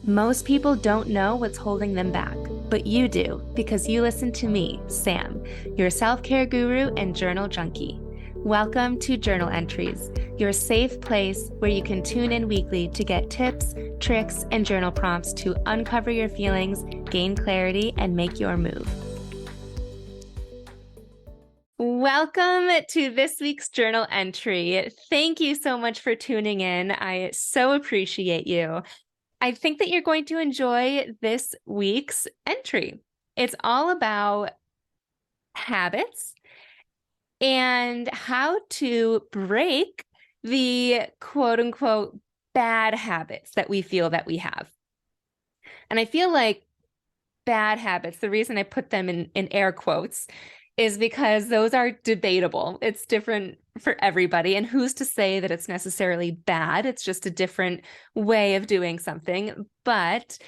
Most people don't know what's holding them back, but you do because you listen to me, Sam, your self-care guru and journal junkie. Welcome to Journal Entries, your safe place where you can tune in weekly to get tips, tricks, and journal prompts to uncover your feelings, gain clarity, and make your move. Welcome to this week's journal entry. Thank you so much for tuning in. I so appreciate you. I think that you're going to enjoy this week's entry. It's all about habits and how to break the quote unquote bad habits that we feel that we have. And I feel like bad habits, the reason I put them in air quotes, is because those are debatable. It's different for everybody. And who's to say that it's necessarily bad? It's just a different way of doing something. But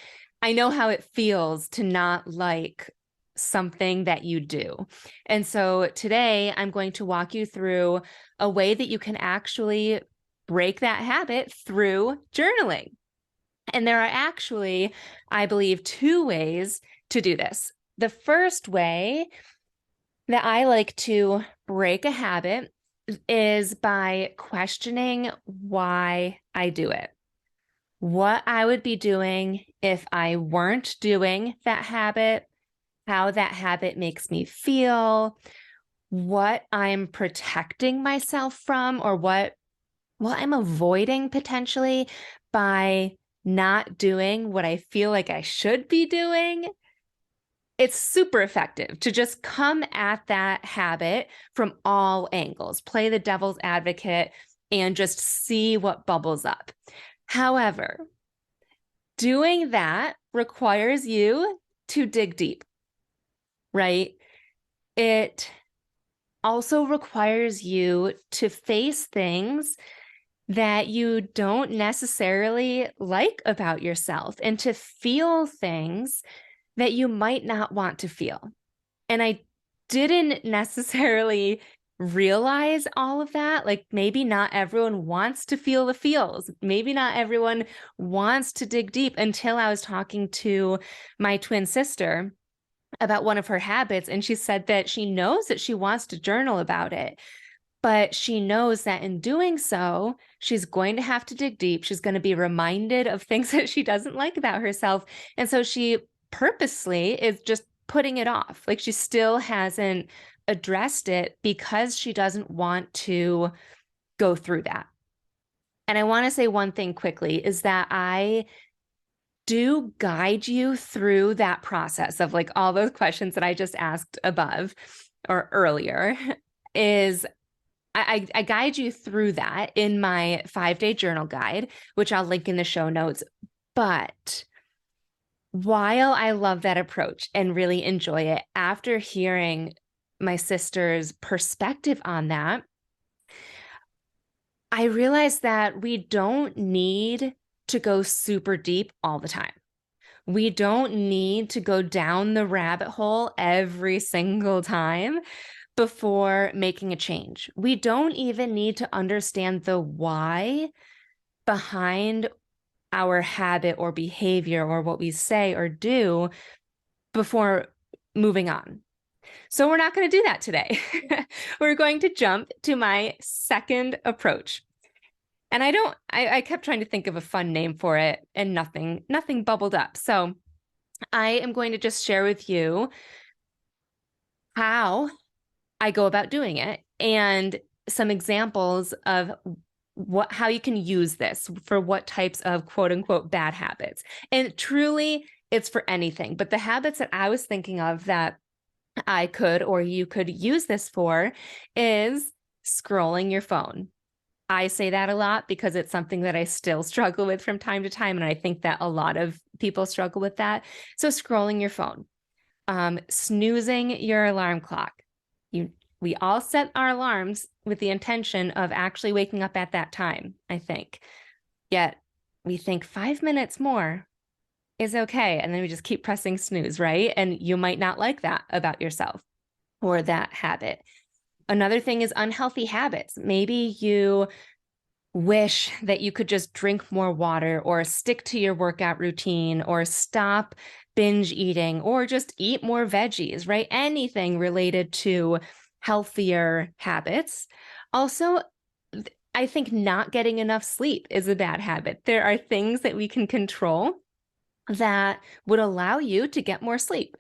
I know how it feels to not like something that you do. And so today I'm going to walk you through a way that you can actually break that habit through journaling. And there are actually, I believe, two ways to do this. The first way that I like to break a habit is by questioning why I do it. What I would be doing if I weren't doing that habit, how that habit makes me feel, what I'm protecting myself from, or what I'm avoiding potentially by not doing what I feel like I should be doing. It's super effective to just come at that habit from all angles, play the devil's advocate, and just see what bubbles up. However, doing that requires you to dig deep, right? It also requires you to face things that you don't necessarily like about yourself and to feel things that you might not want to feel. And I didn't necessarily realize all of that. Like maybe not everyone wants to feel the feels. Maybe not everyone wants to dig deep until I was talking to my twin sister about one of her habits. And she said that she knows that she wants to journal about it, but she knows that in doing so, she's going to have to dig deep. She's going to be reminded of things that she doesn't like about herself. And so she purposely is just putting it off. Like she still hasn't addressed it because she doesn't want to go through that. And I want to say one thing quickly is that I do guide you through that process of like all those questions that I just asked above or earlier is I guide you through that in my 5-day journal guide, which I'll link in the show notes. But while I love that approach and really enjoy it, after hearing my sister's perspective on that, I realized that we don't need to go super deep all the time. We don't need to go down the rabbit hole every single time before making a change. We don't even need to understand the why behind our habit or behavior or what we say or do before moving on. So we're not going to do that today. We're going to jump to my second approach. And I kept trying to think of a fun name for it and nothing bubbled up. So I am going to just share with you how I go about doing it and some examples of how you can use this for what types of quote unquote bad habits. And truly it's for anything, but the habits that I was thinking of that I could, or you could use this for is scrolling your phone. I say that a lot because it's something that I still struggle with from time to time. And I think that a lot of people struggle with that. So scrolling your phone, snoozing your alarm clock. We all set our alarms with the intention of actually waking up at that time, I think. Yet we think 5 minutes more is okay. And then we just keep pressing snooze, right? And you might not like that about yourself or that habit. Another thing is unhealthy habits. Maybe you wish that you could just drink more water or stick to your workout routine or stop binge eating or just eat more veggies, right? Anything related to healthier habits. Also, I think not getting enough sleep is a bad habit. There are things that we can control that would allow you to get more sleep.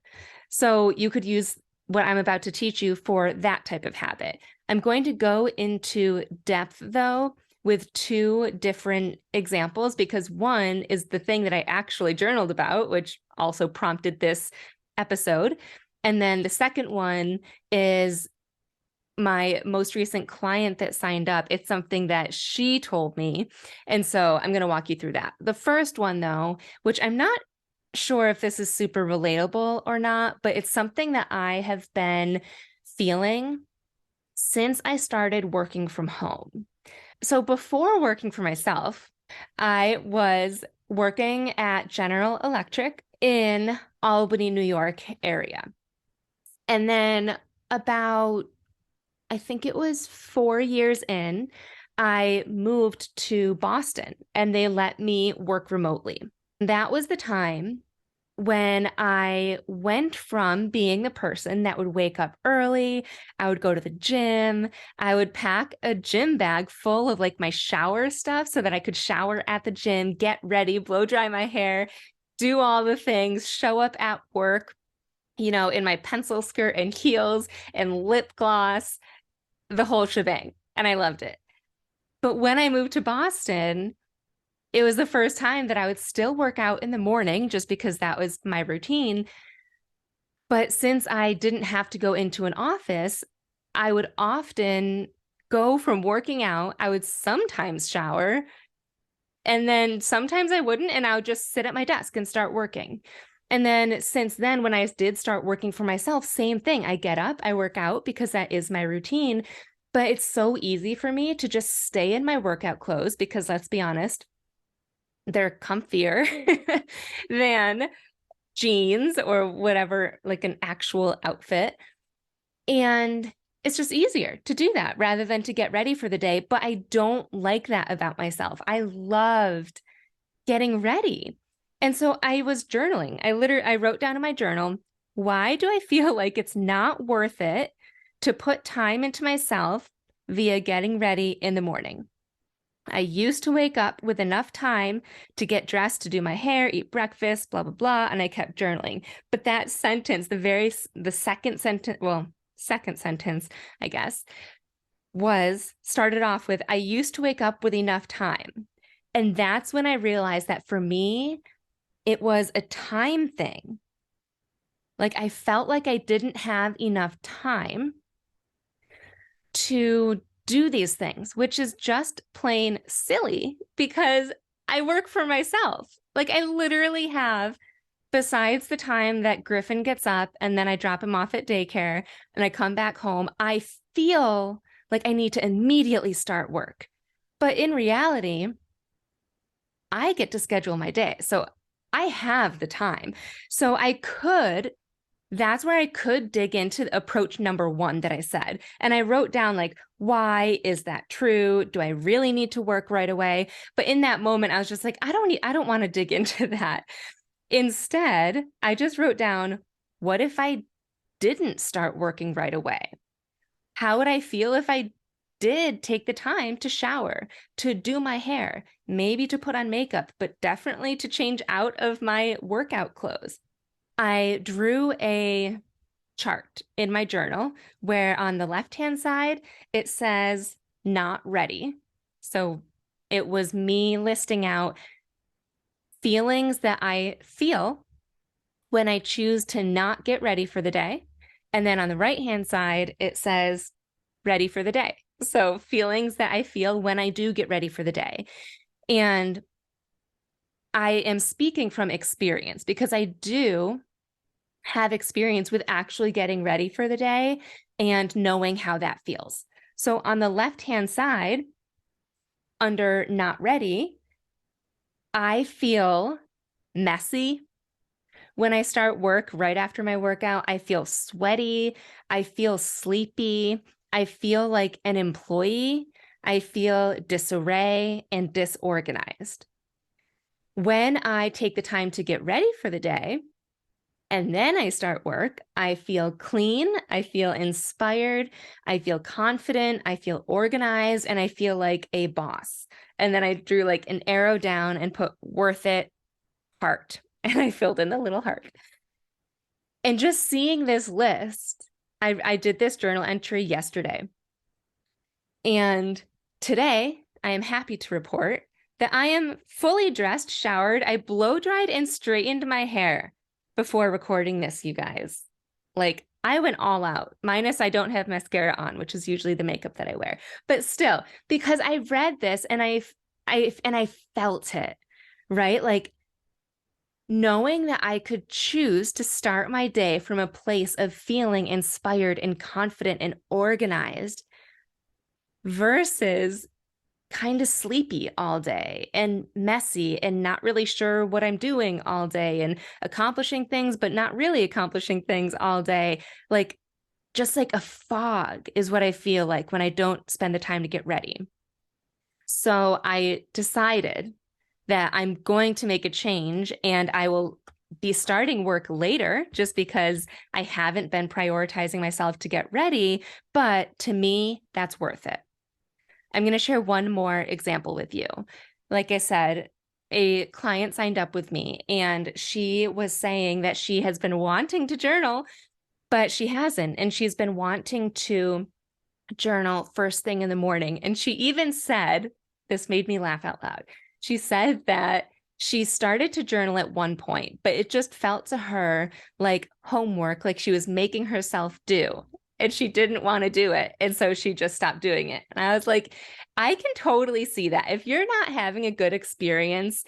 So you could use what I'm about to teach you for that type of habit. I'm going to go into depth, though, with two different examples, because one is the thing that I actually journaled about, which also prompted this episode. And then the second one is my most recent client that signed up. It's something that she told me. And so I'm going to walk you through that. The first one, though, which I'm not sure if this is super relatable or not, but it's something that I have been feeling since I started working from home. So before working for myself, I was working at General Electric in Albany, New York area. And then about, I think it was 4 years in, I moved to Boston and they let me work remotely. That was the time when I went from being the person that would wake up early, I would go to the gym, I would pack a gym bag full of like my shower stuff so that I could shower at the gym, get ready, blow dry my hair, do all the things, show up at work, in my pencil skirt and heels and lip gloss, the whole shebang. And I loved it. But when I moved to Boston, it was the first time that I would still work out in the morning just because that was my routine. But since I didn't have to go into an office, I would often go from working out. I would sometimes shower, and then sometimes I wouldn't, and I would just sit at my desk and start working. And then since then, when I did start working for myself, same thing. I get up, I work out because that is my routine. But it's so easy for me to just stay in my workout clothes because let's be honest, they're comfier than jeans or whatever, like an actual outfit. And it's just easier to do that rather than to get ready for the day. But I don't like that about myself. I loved getting ready. And so I was journaling. I wrote down in my journal, why do I feel like it's not worth it to put time into myself via getting ready in the morning? I used to wake up with enough time to get dressed, to do my hair, eat breakfast, blah, blah, blah. And I kept journaling. But that sentence, the second sentence, I guess, started off with, I used to wake up with enough time. And that's when I realized that for me, it was a time thing. Like I felt like I didn't have enough time to do these things, which is just plain silly because I work for myself. Like I literally have, besides the time that Griffin gets up and then I drop him off at daycare and I come back home, I feel like I need to immediately start work. But in reality, I get to schedule my day. So I have the time. So that's where I could dig into approach number one that I said. And I wrote down like, why is that true? Do I really need to work right away? But in that moment, I was just like, I don't want to dig into that. Instead, I just wrote down, what if I didn't start working right away? How would I feel if I did take the time to shower, to do my hair, maybe to put on makeup, but definitely to change out of my workout clothes? I drew a chart in my journal where on the left-hand side, it says not ready. So it was me listing out feelings that I feel when I choose to not get ready for the day. And then on the right-hand side, it says ready for the day. So feelings that I feel when I do get ready for the day. And I am speaking from experience because I do have experience with actually getting ready for the day and knowing how that feels. So on the left-hand side, under not ready, I feel messy. When I start work right after my workout, I feel sweaty. I feel sleepy. I feel like an employee. I feel disarray and disorganized. When I take the time to get ready for the day, and then I start work, I feel clean, I feel inspired, I feel confident, I feel organized, and I feel like a boss. And then I drew like an arrow down and put worth it, heart, and I filled in the little heart. And just seeing this list, I did this journal entry yesterday. And today, I am happy to report that I am fully dressed, showered, I blow dried and straightened my hair before recording this, you guys. Like, I went all out, minus I don't have mascara on, which is usually the makeup that I wear. But still, because I read this and I felt it, right? Like, knowing that I could choose to start my day from a place of feeling inspired and confident and organized versus kind of sleepy all day and messy and not really sure what I'm doing all day and accomplishing things, but not really accomplishing things all day. Like, just like a fog is what I feel like when I don't spend the time to get ready. So I decided that I'm going to make a change and I will be starting work later just because I haven't been prioritizing myself to get ready. But to me, that's worth it. I'm going to share one more example with you. Like I said, a client signed up with me and she was saying that she has been wanting to journal, but she hasn't. And she's been wanting to journal first thing in the morning. And she even said, this made me laugh out loud. She said that she started to journal at one point, but it just felt to her like homework, like she was making herself do. And she didn't want to do it. And so she just stopped doing it. And I was like, I can totally see that. If you're not having a good experience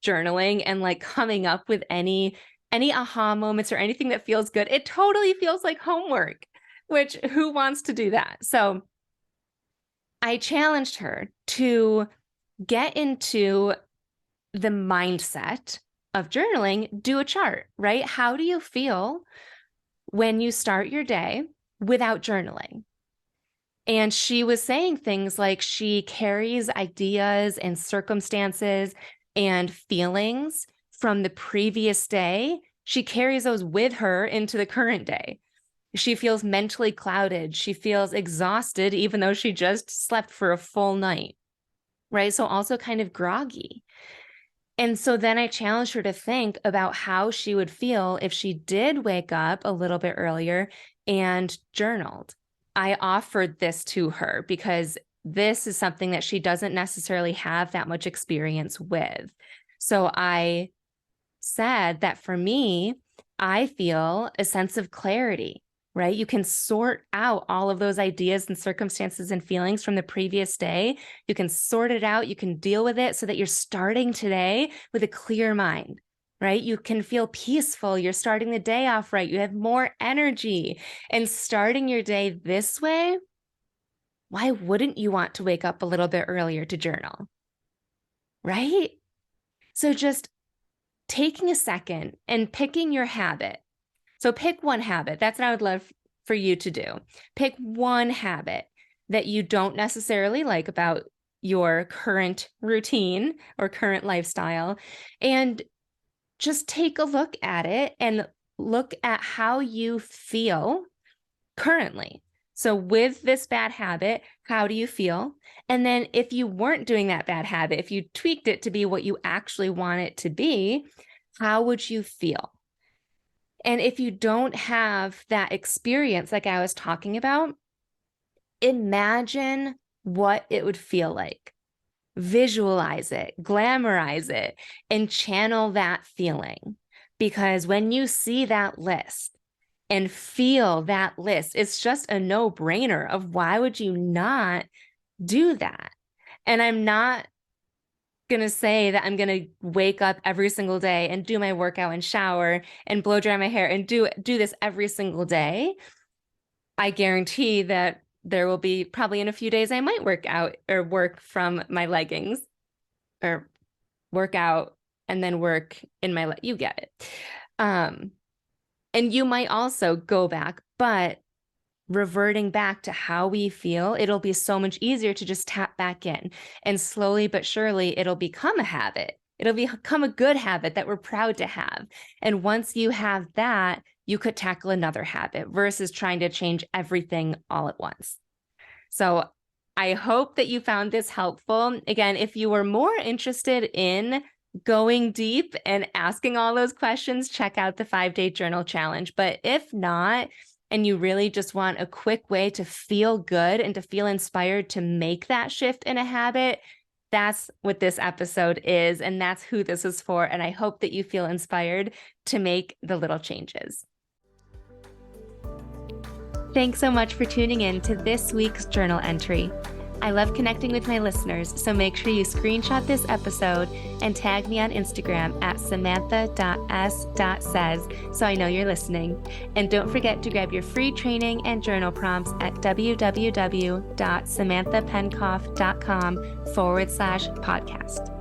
journaling and like coming up with any aha moments or anything that feels good, it totally feels like homework, which who wants to do that? So I challenged her to get into the mindset of journaling, do a chart, right? How do you feel when you start your day without journaling? And she was saying things like she carries ideas and circumstances and feelings from the previous day. She carries those with her into the current day. She feels mentally clouded. She feels exhausted, even though she just slept for a full night, right? So also kind of groggy. And so then I challenged her to think about how she would feel if she did wake up a little bit earlier and journaled. I offered this to her because this is something that she doesn't necessarily have that much experience with. So I said that for me, I feel a sense of clarity, right? You can sort out all of those ideas and circumstances and feelings from the previous day. You can sort it out. You can deal with it so that you're starting today with a clear mind, right? You can feel peaceful. You're starting the day off right. You have more energy. And starting your day this way, why wouldn't you want to wake up a little bit earlier to journal, right? So just taking a second and picking your habit. So pick one habit. That's what I would love for you to do. Pick one habit that you don't necessarily like about your current routine or current lifestyle, and just take a look at it and look at how you feel currently. So with this bad habit, how do you feel? And then if you weren't doing that bad habit, if you tweaked it to be what you actually want it to be, how would you feel? And if you don't have that experience, like I was talking about, imagine what it would feel like. Visualize it, glamorize it, and channel that feeling. Because when you see that list and feel that list, it's just a no-brainer of why would you not do that? And I'm not going to say that I'm going to wake up every single day and do my workout and shower and blow dry my hair and do this every single day. I guarantee that there will be probably in a few days I might work out or work from my leggings or work out and then work in my you get it. And you might also go back, but reverting back to how we feel, it'll be so much easier to just tap back in. And slowly but surely, it'll become a habit. It'll become a good habit that we're proud to have. And once you have that, you could tackle another habit versus trying to change everything all at once. So I hope that you found this helpful. Again, if you were more interested in going deep and asking all those questions, check out the 5-Day Journal Challenge. But if not, and you really just want a quick way to feel good and to feel inspired to make that shift in a habit, that's what this episode is, and that's who this is for. And I hope that you feel inspired to make the little changes. Thanks so much for tuning in to this week's journal entry. I love connecting with my listeners, so make sure you screenshot this episode and tag me on Instagram at samantha.s.says so I know you're listening. And don't forget to grab your free training and journal prompts at www.samanthapenkoff.com/podcast.